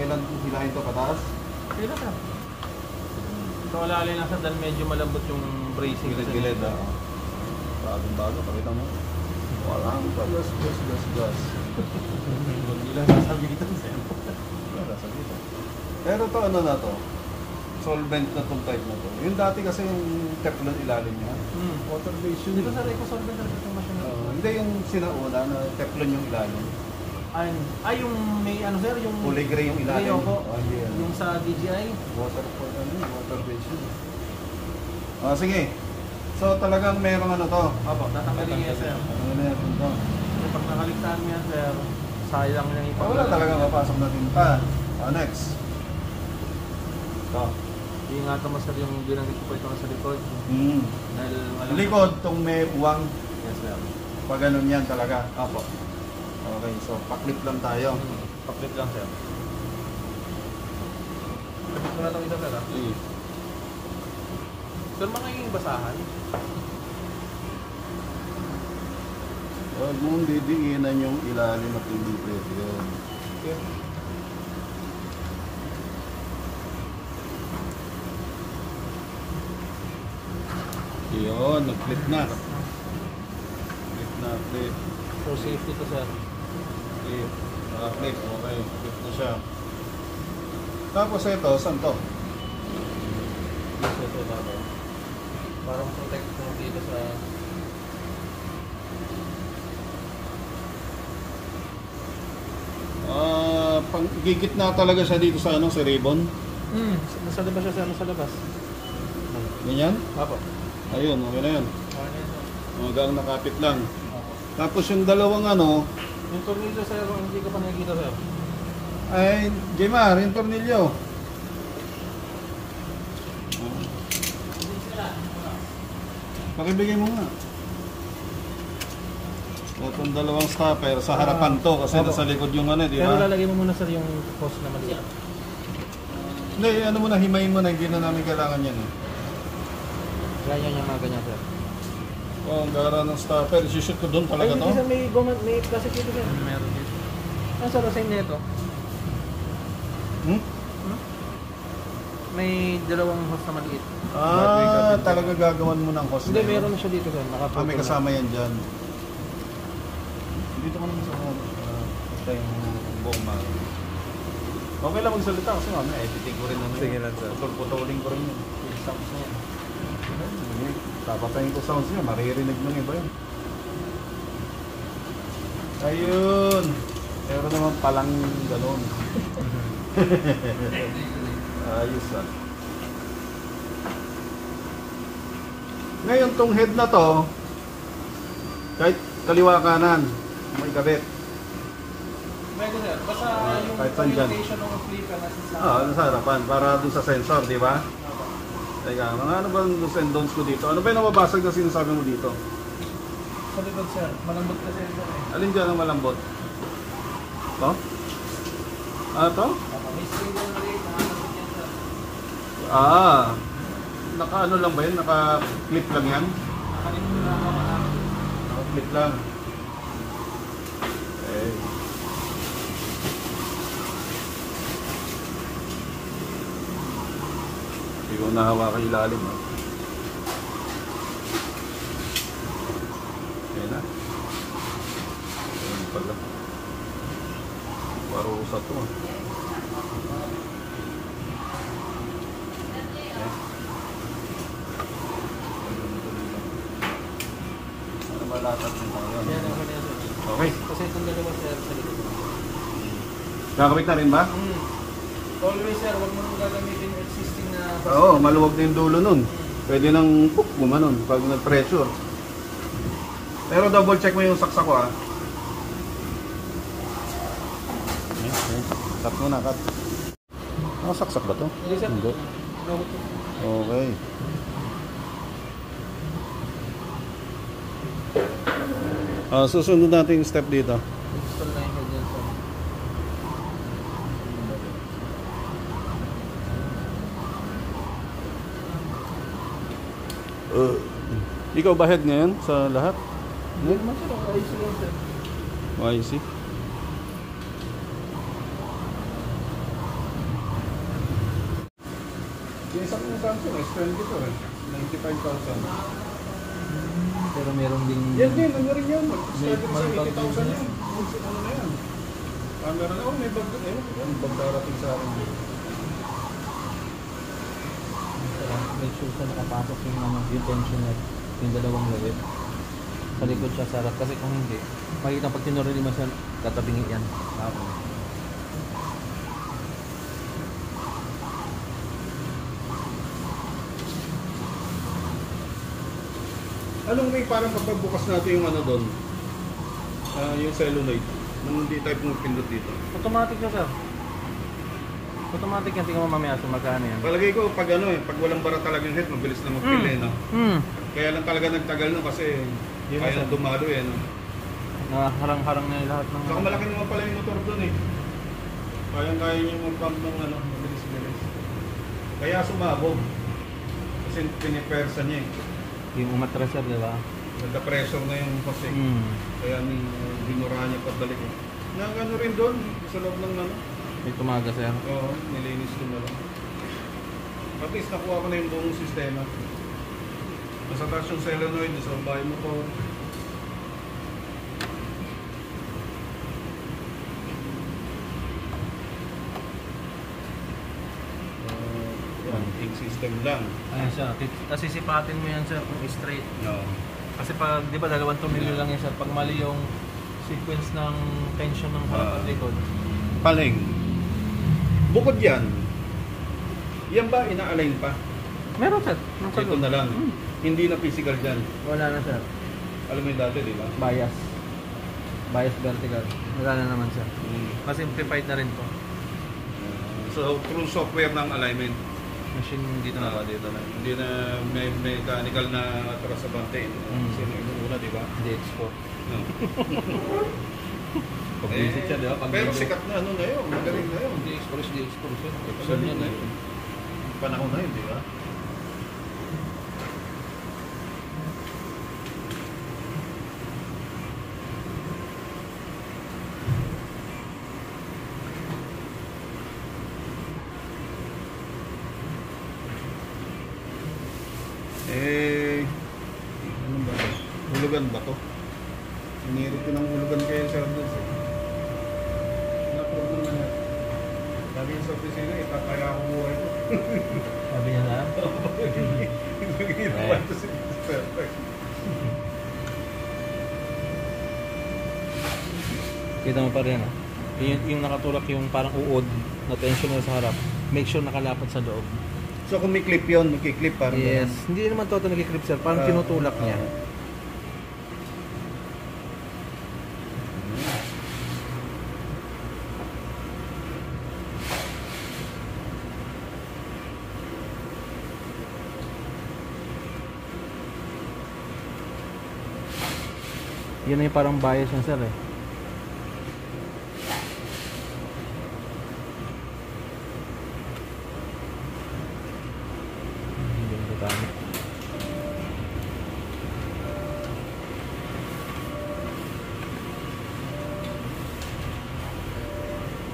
lang hilahin to pataas? Sige sir. So wala alin nasa dahil medyo malambot yung bracing. Gilid-gilid ah. Bagong-bago, pakita mo. Walang gas. Hindi lang sasabitan sir. Wala, sabitan. Pero to ano na to? Solvent na tong type na to. Yung dati kasi yung Teflon ilalim niya. Water based yun. Dito sir, eco-solvent na itong machine. Hindi yung sinauna na Teflon yung ilalim. Yung may ano sir, yung kulay gray yung ilalim. Gray yung sa DJI. Water based yun. Sige. So talagang merong ano to. Opo, tatanggalin niya sir. Ano na yan to? Kasi pag nakaligtaan niya sir, sayang yung ipag. Wala talagang mapasok na tinta. Next. Ito. Iingatan mo sir yung ginamit ko po ito sa likod. Dahil Likod, itong may uwang. Yes sir. Pag ganun yan talaga. Opo. Okay, so paklip lang tayo. Paklip lang sir. Paklip ko na itong isa sir ha? Sir, mga yung basahan. Huwag mong didiinan yung ilalim at hindi pwede yun. Okay. Yun, nag-flip na. Flip. For safety to sir. Flip. Flip, okay. Flip na siya. Tapos ito, saan to? Ito natin. Parang protect mo dito sa... Gigit na talaga siya dito sa ano, sa ribbon. Nasa labas siya sir, nasa labas. Ganyan? Apo. Ayun, okay na yan. Hanggang nakapit lang. Apo. Tapos yung dalawang ano, Yung tornilyo sir, hindi ko pa nakikita sir. ay, Jemar, yung tornilyo. Pakibigay mo nga. Itong dalawang stopper, sa harapan to kasi nasa likod yung ano, di Pero ba? lalagay mo muna sir yung post na maliit. Hindi, ano mo na, himayin mo na, hindi na namin kailangan yan eh. Ganyan yung mga ganyan sir. Ang gara ng stopper, isushoot ko doon talaga to? Ay, may may plastic dito sir. Meron dito. Ano sir, same na ito? May dalawang hose na maliit. Talaga gagawan mo ng hose. Hindi, meron na siya dito sir. May kasama yan dyan. Dito ka naman sa ito yung buong mga. Okay lang magsalita kasi mamaya editing ko rin naman. Sige lang sir. Putol-putulin ko rin yun. Sounds na yan. Papatayin ko sounds niya, maririnig ng iba yun. Ayun! Meron naman palang gano'n. Ayos ah. Ngayon tong head na to, kahit kaliwa kanan, may kabit. Meron sir, basta yung kahit saan dyan. orientation ng flipper nasa Nasa harapan, para dun sa sensor, di ba? Teka, mga ano ba ang do's and don'ts ko dito? Ano ba yung nababasag na sinasabi mo dito? sa likod sir, malambot kasi ito eh. Alin dyan ang malambot? To? To? May spring na rin, nakakasot yan sir. Naka-ano lang ba yun? Naka-clip lang yan? Nakalimut na ako marami. Naka-clip lang. Okay. Hindi ko nahawakan ilalim. Ayan na. Ayan pala. Parusa to. Ano malatag mo tayo? Yan ang ganyan sir. Okay. Kasi itong dalawa sir sa likod. Nakakabit na rin ba? Always sir, huwag mo nang gagamitin yung existing na... Oo, maluwag na yung dulo nun. Pwede nang gumanon pag nag-pressure. Pero double check mo yung saksa ko ha. Cut mo na, cut. Saksak ba to? Hindi sir. Hindi. Okay. Susunod natin yung step dito. Install na yung head yan sir. Ikaw ba head ngayon sa lahat? Hindi naman sir, ayos lang sir. I see. Yung isang Samsung S22 eh. 95,000. Pero meron ding... Yan din, ano rin yan. Mag-start sa May 80,000 yan. Ano na yan? Camera na, may bag doon eh. Yan, bag darating sa akin. Make sure siya nakapasok yung, yung tensioner, yung dalawang lawit. Sa likod siya sarap kasi kung hindi, makikita pag tinuro mo siya, tatabingi yan. Okay. Anong may parang kapag bukas natin yung ano doon? Yung solenoid. Nung hindi tayo pumipindot dito. Automatic na sir. Automatic yan, tingnan mo mamaya sa magkano yan. Palagay ko pag ano eh, pag walang bara talaga yung head, mabilis na magpili, no? Kaya lang talaga nagtagal no kasi Yun kaya na, sir. dumalo eh, no? Nakaharang-harang na yung lahat ng... Saka malaki naman pala yung motor doon eh. Kaya niya mag-pump ng ano, mabilis-bilis. Kaya sumabog. Kasi pinipersa niya eh. Yung umatras sir, di ba? Nagka-pressure na yung kasi. Kaya binura niya pabalik eh. Nang ano rin doon, sa loob ng ano. May tumaga sir. Oo, nilinis ko na lang. At least nakuha ko na yung buong sistema. Nasa taas yung solenoid, nasa bahay motor. Yan, ink system lang. Ayan siya, kasi sipatin mo yan sir kung straight. No. Kasi pag, di ba, 2 tornilyo lang yan sir. Pag mali yung sequence ng tension ng harap at likod. Paling. Bukod yan, yan ba ina-align pa? Meron sir. Ito na lang. Hindi na physical dyan. Wala na sir. Alam mo yung dati, di ba? Bias. Bias vertical. Wala na naman sir. Mas simplified na rin po. So, through software ng alignment. Machine dito na. Dito na. Hindi na may mechanical na trasabante. Kasi inuuna, di ba? Hindi export. No. Pag visit siya, di ba? Pag Pero sikat na ano na yun. Magaling na yun. Hindi export sir. Excel Magaling yan na eh. yun. Panahon na yun, di ba? Ano ba? Hulugan ba to? Inirit ko ng hulugan kayo sa Arnold eh. Naprove naman yan. Sabi sa opisina, itataya ako buhay ko. Sabi niya na? Ginawa ito si perfect. Kita mo pa rin ah. Yung nakatulak yung parang uod na tensioner sa harap. Make sure nakalapat sa loob. So kung may clip yun, magkiklip parang Yes. Hindi naman toto nag-clip sir. Parang tinutulak niya. Yun na yung parang bias niya sir eh. Hindi mo tama.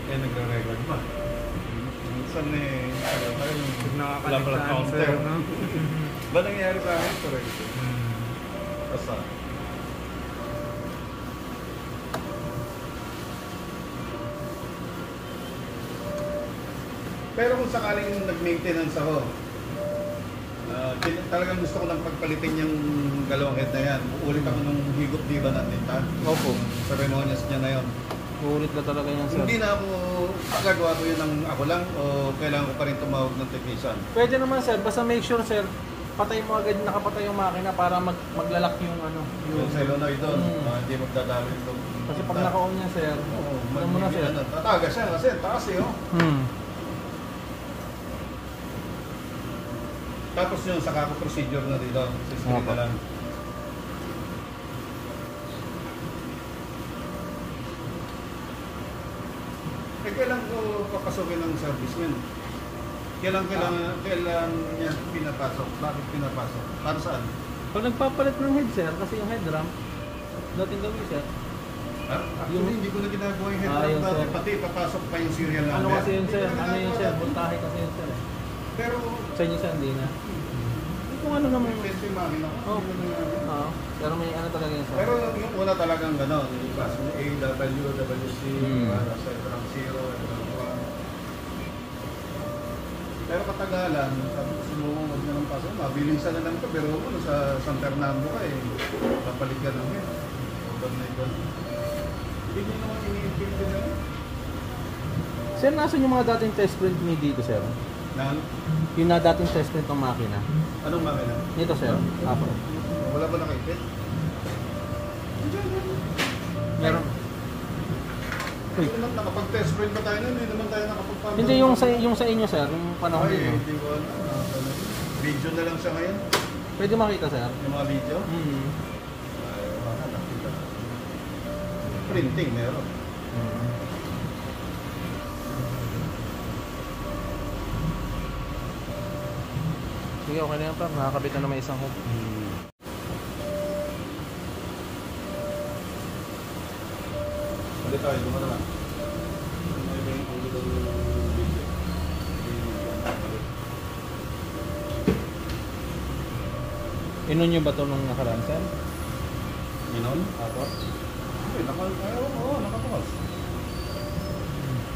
Eh, nagre-record pa. Minsan eh, wala Nakakalik pala sa counter. answer, no? Ba nangyari sa akin? Correct. Basta. Pero kung sakaling nag-maintenance ako, talagang gusto ko lang pagpalitin yung dalawang head na yan. Uulit ako nung higop diba natin, ha? Opo. Ceremonious niya na yun. Uulit na talaga yan sir. Hindi na ako gagawa ko yun ng ako lang o kailangan ko pa rin tumawag ng technician. Pwede naman sir, basta make sure sir, patay mo agad nakapatay yung makina para maglalak yung ano. Yung solenoid doon, hindi magdadalo yung doon. Kasi pag naka-on yan sir, alam mo na sir. Tataga siya kasi taas eh, oh. Tapos yun, saka ko procedure na dito. Sa screen na lang. Eh, kailan ko papasukin ng serviceman? Kailan niya pinapasok? Bakit pinapasok? Para saan? Pag nagpapalit ng head sir, kasi yung head ram, dating gawin sir. Actually, hindi ko na ginagawa yung yun, headlamp sir. dati. Pati papasok pa yung serial number. Ano kasi yun sir? Ano yun sir? Voltahe kasi yun sir. Pero, Sa inyo sa hindi na. Kung ano naman. may peso yung makina ko. Oo. Oo. Pero may ano talaga yun sir. Pero yung una talagang gano'n, yung class mo AW, WC, para sa Etrang Zero, Etrang 1. Pero katagalan, sabi ko sumulong wag na ng paso, mabilisan na lang ito, pero ano, sa San Fernando ka eh, kapalit ka lang eh. Huwag na ito. Hindi nyo naman iniintindi na yun. Sir, nasan yung mga dating test print ni dito sir? Na ano? Yung na dating test print ng makina. Anong makina? Nito sir. Apo. Wala ba nakaipit? Andiyan yan. Meron. Hindi naman nakapag-test print ba tayo na? Hindi naman tayo nakapag-pamper. Hindi yung sa inyo sir, yung panahon Ay, ninyo. hindi ko alam. Video na lang siya ngayon. Pwede makita sir. Yung mga video. Ay, wala nakita. Printing meron. Sige, okay na yan pa. Nakakabit na naman isang hook. Balik tayo, dumana lang. May ba yung ulo ng video? Inon nyo ba ito nung nakaraan sir? Inon? Apo. Ay, nakatukas.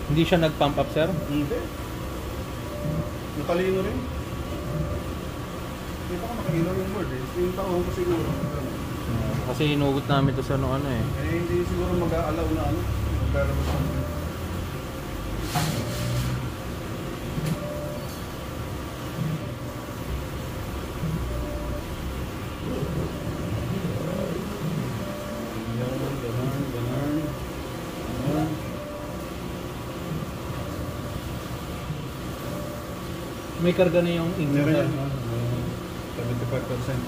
Hindi siya nag-pump up sir? Hindi. Nakalino rin. Hindi pa ka nakahino yung word eh. Yung taon ko siguro. Kasi hinugot namin ito sa ano eh. Eh, hindi siguro mag-aalaw na ano. Maglalabas naman. Ganun. May karga na yung ink Meron sir. yan. 75%.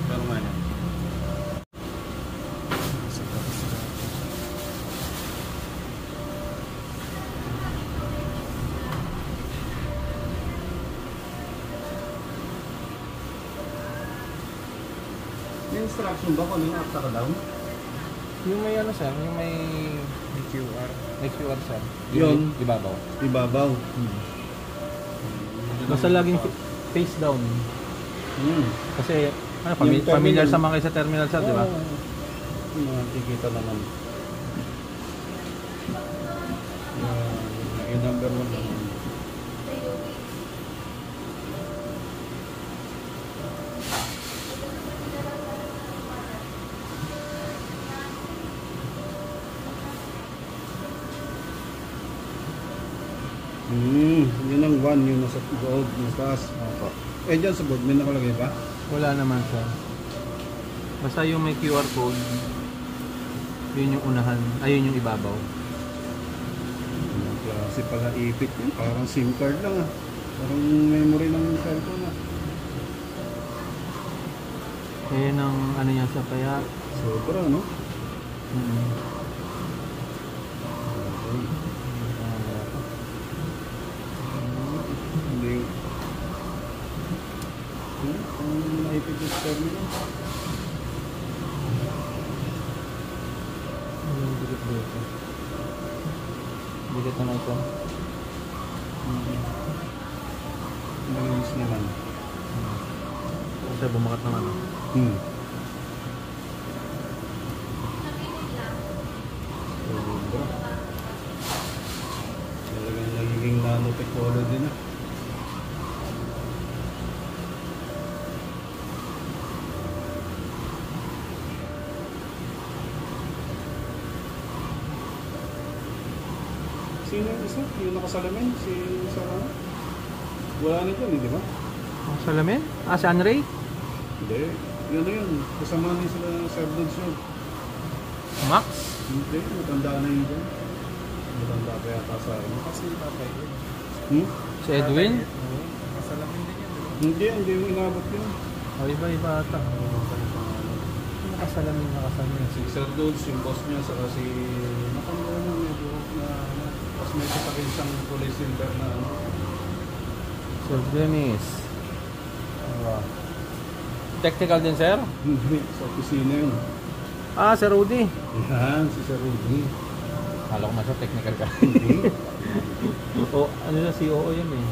Pero man yan. May instruction ba kung ano yung up saka down? Yung may ano sir, yung may QR. May QR sir. Yun. Ibabaw. Ibabaw. Basta laging face down. Kasi ano, Yung familiar terminal. sa mga kayo sa terminal sir, di ba? Makikita naman. Yung number 1 lang. Yun ang 1, yung nasa gold, nasa taas. Opo. Eh, dyan sa board, may nakalagay ba? Wala naman sir. Basta yung may QR code, yun yung unahan, ayun yung ibabaw. Ang klase pala ipit yun. Parang SIM card lang ah. Parang memory ng cellphone ah. Ayun ang ano niya sa kaya. Sobra, no? Hindi. Ang naipit yung terminal. Yung bigat dito. Bigat na ito. Nalinis naman. Kasi bumakat ng ano. Sobra. Talagang nagiging nanotechnology na. Sino yung isa? Yung nakasalamin? Si Sarah? Wala na dyan, di ba? Ang salamin? Ah, si Anray? Hindi. Yun na yun. Kasama niya sila sa Servant Show. Max? Hindi. Matanda na yun dyan. Matanda pa yata sa akin. Kasi tatay yun. Si Edwin? Masalamin din yan. Hindi. Hindi yung inabot yun. O iba-iba ata. Nakasalamin. Si Sir Dulce, yung boss niya, saka si... Nakanda na may buhok na... Tapos may katakin siyang kulay silver na ano. Sir Dennis. Technical din sir? Hindi. Sa opisina yun. Ah, Sir Rudy. Yan, si Sir Rudy. Akala ko nasa technical ka. Hindi. O, ano na, COO yun eh.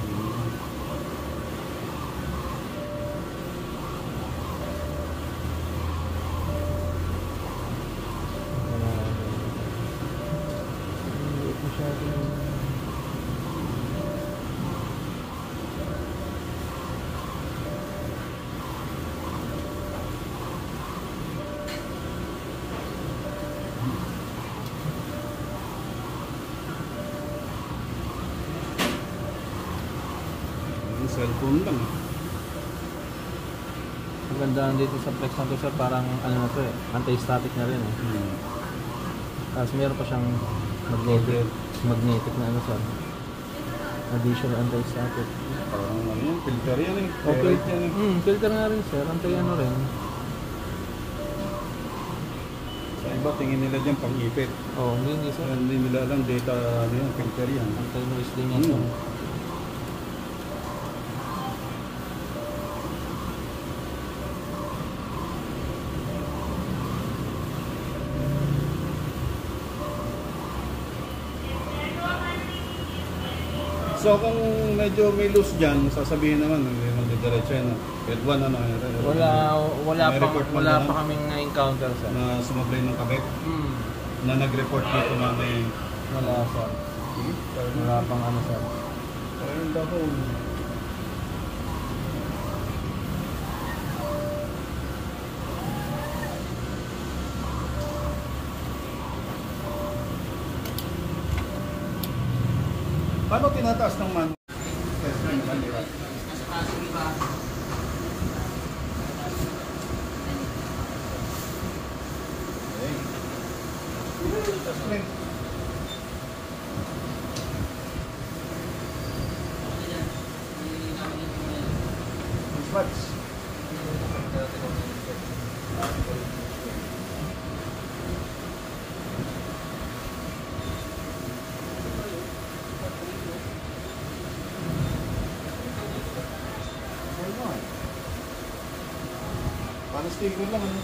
Yung cellphone lang. Ang ganda dito sa flex na to sir, parang ano na to eh, anti-static na rin eh. Tapos meron pa siyang magnetic na ano sir. Additional anti-static. Parang ano yan, filter yan eh. Okay. Ferrite yan eh. Filter nga rin sir, anti-ano rin. Sa iba tingin nila dyan pang-ipit. Oh, hindi sir. Hindi nila alam data ano yan, filter yan. Anti-noise din yan sir. So kung medyo may loose dyan, sasabihin naman, hindi magdidiretso yan. Head 1 ano? May report man Wala na? pa kaming na-encounter sir. Na sumablay ng kabit, na nag-report dito na may... Wala sir. Wala pang ano sir. Ayun daw. Paano tinataas ng manual? Test na naman, di ba? Okay. Test spots. Paano sticker lang ano?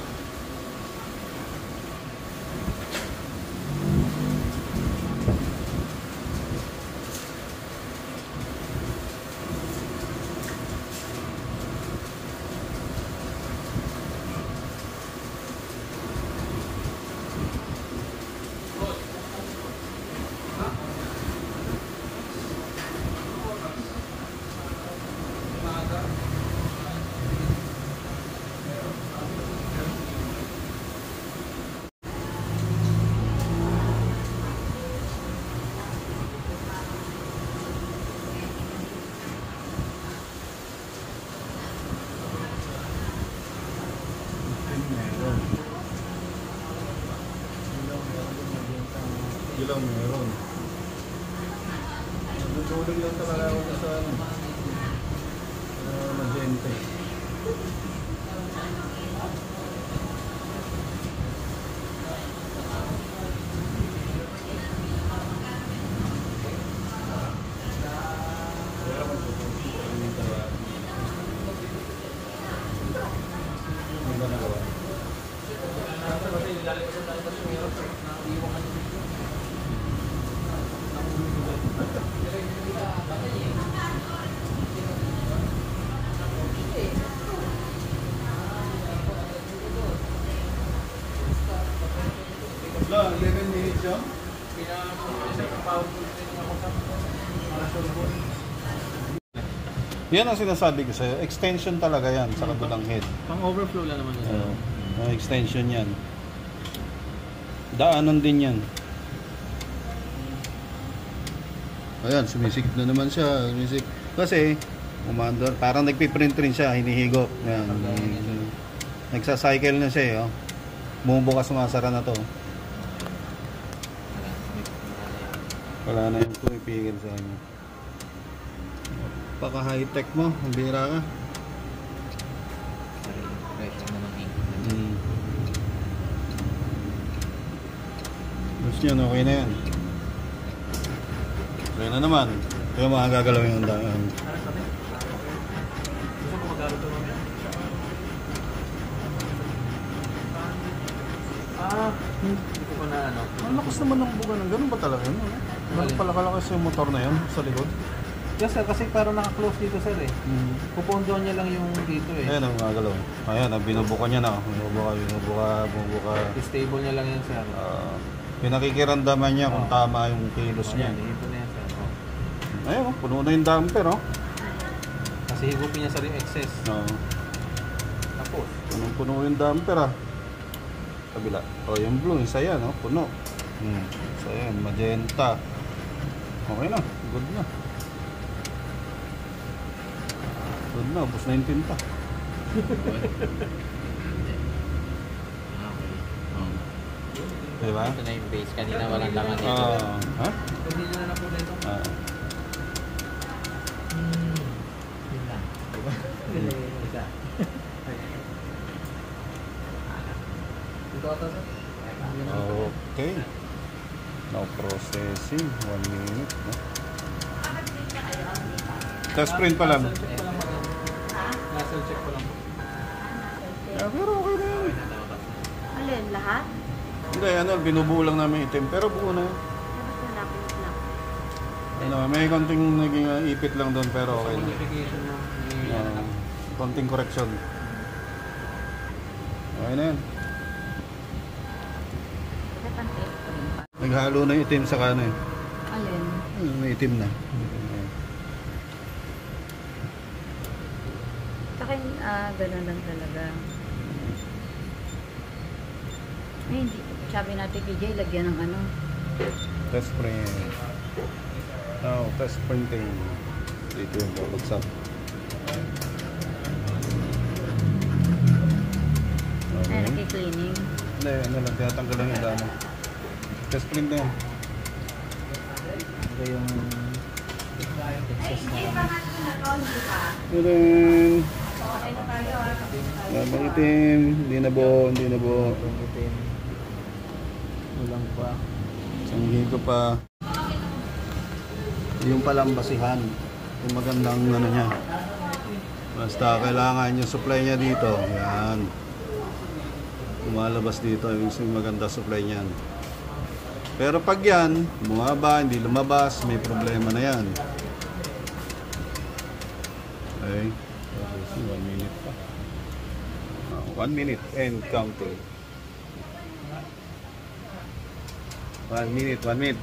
Ilaw meron. Nagduduling lang talaga ako sa magente. Wala, 11 minutes yun? Yan ang sinasabi ko sa'yo. Extension talaga yan sa kabilang head. Pang overflow lang naman yun. Extension yan. Daanan din yan. Ayan, sumisikip na naman siya. Sumisikip. Kasi, umandar, parang nagpiprint rin siya, hinihigop. Ayan. Nagsacycle na siya eh. Oh. Bumubukas sumasara na to. Wala na yung pumipigil sa kanya. Paka high-tech mo, ang bira ka. Gusto yan, okay na yan. Okay na naman. Kaya makagagalaw yung daan. Hindi ko po na ano. Ang lakas naman ng buga ng ganun ba talaga yun? Ganun pala kalakas yung motor na yun sa likod? Yes sir, kasi parang naka-close dito sir eh. Pupondo niya lang yung dito eh. Ayan ang mga galaw. Ayan, binubuka niya na. Binubuka. Stable niya lang yan sir. Pinakikiramdaman niya kung tama yung kilos niya. Ayan, ipon na yan sir. Ayun, puno na yung damper, oh. Kasi higupin niya sa rim excess. Oo. Tapos. Punong-puno yung damper, ah. Kabila. Oh, yung blue, isa yan, oh. Puno. Isa yan, magenta. Okay na, good na. Good na, ubos na yung tinta. Diba? Ito na yung base. Kanina walang laman dito. Ha? Pwede nyo na po dito. Yun lang. Isa. Dito ata sir. Okay. Now processing. 1 minute. No? Test print pa lang. Nasal check ko lang po. Pero okay na yun. Alin, lahat? Hindi, binubuo lang namin itim. Pero buo na yun. Tapos nalapit lang. May konting naging ipit lang doon pero okay na. Modification mo. Konting correction. Okay na yun. Bakit ang test ko rin pa? Naghalo na yung itim sa kanan eh. Alin? May itim na. Sa akin, ganun lang talaga. Ay, hindi. Sabi natin kay Jay, lagyan ng ano. Test print. Now, test printing. Dito yung babagsak. Ay, nagki-cleaning. Hindi, lang. Tinatanggal lang yung damo. Test print na yun. Ito yung excess na Tadaan! Labang itim. Hindi na buo. itim. Ulang pa. Isang higo pa. Yung palang basihan. Yung magandang ano niya. Basta kailangan yung supply niya dito. Yan. Lumalabas dito. Yung maganda supply niyan. Pero pag yan, bumaba, hindi lumabas, may problema na yan. Okay. 1 minute pa. 1 minute and counting. 1 minute, 1 minute.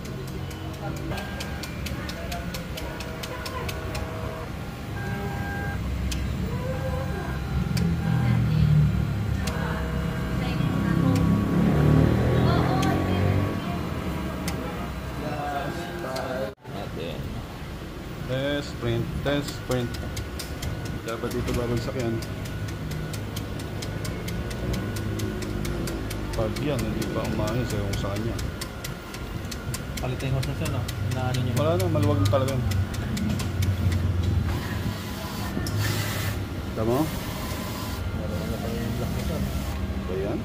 Test print. Dapat dito babagsak yan. Pag yan, hindi pa umayos eh kung saan yan. Palitin ko siya no? Na ano nyo? Wala na, maluwag na talaga yan. Tama? Meron na pa yung block nito. Ba yan?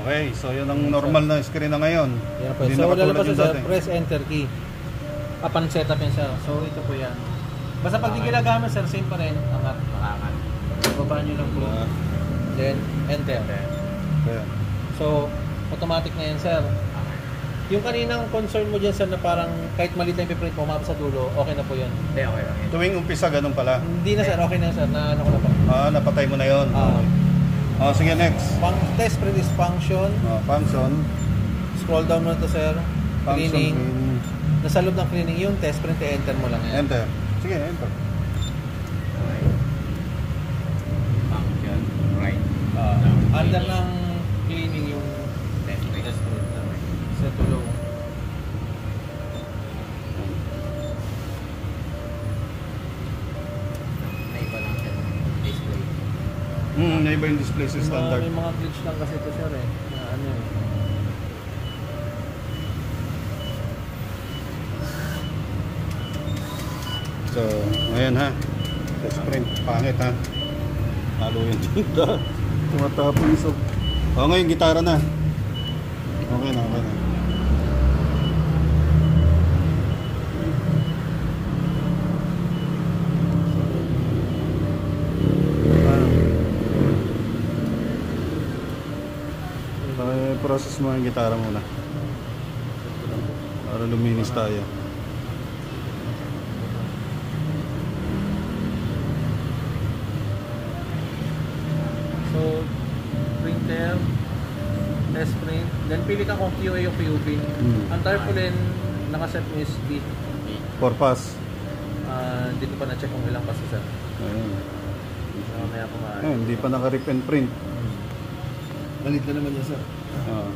Okay, so yun ang normal na screen na ngayon. Yan po. Hindi So nakatulad lalabas yung sa dati. press enter key. Upon setup yan sir. So ito po yan. Basta pag di ginagamit sir, same pa rin. Angat. Makangat. Babaan nyo lang po. Then enter. Ayan. So automatic na yan sir. Yung kaninang concern mo dyan sir na parang kahit maliit na yung print mo, umabot sa dulo, okay na po yun. Hindi, okay lang yun. Tuwing umpisa, ganun pala. Hindi na sir, okay na sir. Na ano ko na po. Napatay mo na yun. Sige, next. Test print is function. Function. Scroll down mo na to sir. Function. Cleaning. Nasa loob ng cleaning yung test print, enter mo lang yan. Enter. Sige, enter. Function, right. Under ng cleaning yung Test print. set to low. Naiba lang siya. Display. Naiba yung display sa standard. May mga glitch lang kasi ito sir eh. Na ano eh. So, ayan ha. Test print. Pangit ha. Lalo yung tinta. Tumatapon sa... O, ngayon, gitara na. Okay na, okay na. Process mo yung gitara muna para luminis tayo. So, printer, test print, then pili ka kung QA o PUV. Ang tarpaulin, nakaset mo is B. For pass. Hindi ko pa na-check kung ilang pass isa. Ayun. Mamaya ko Ayun, hindi pa naka-rip and print. Galit na naman yan, sir. Oo.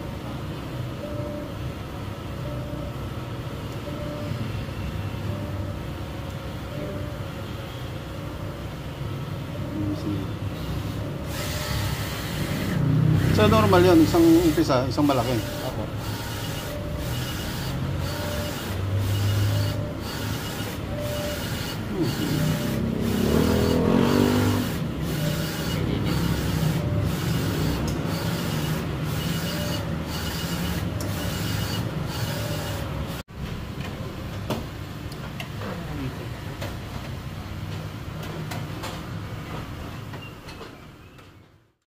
So normal yun, isang umpisa, isang malaki. Ako.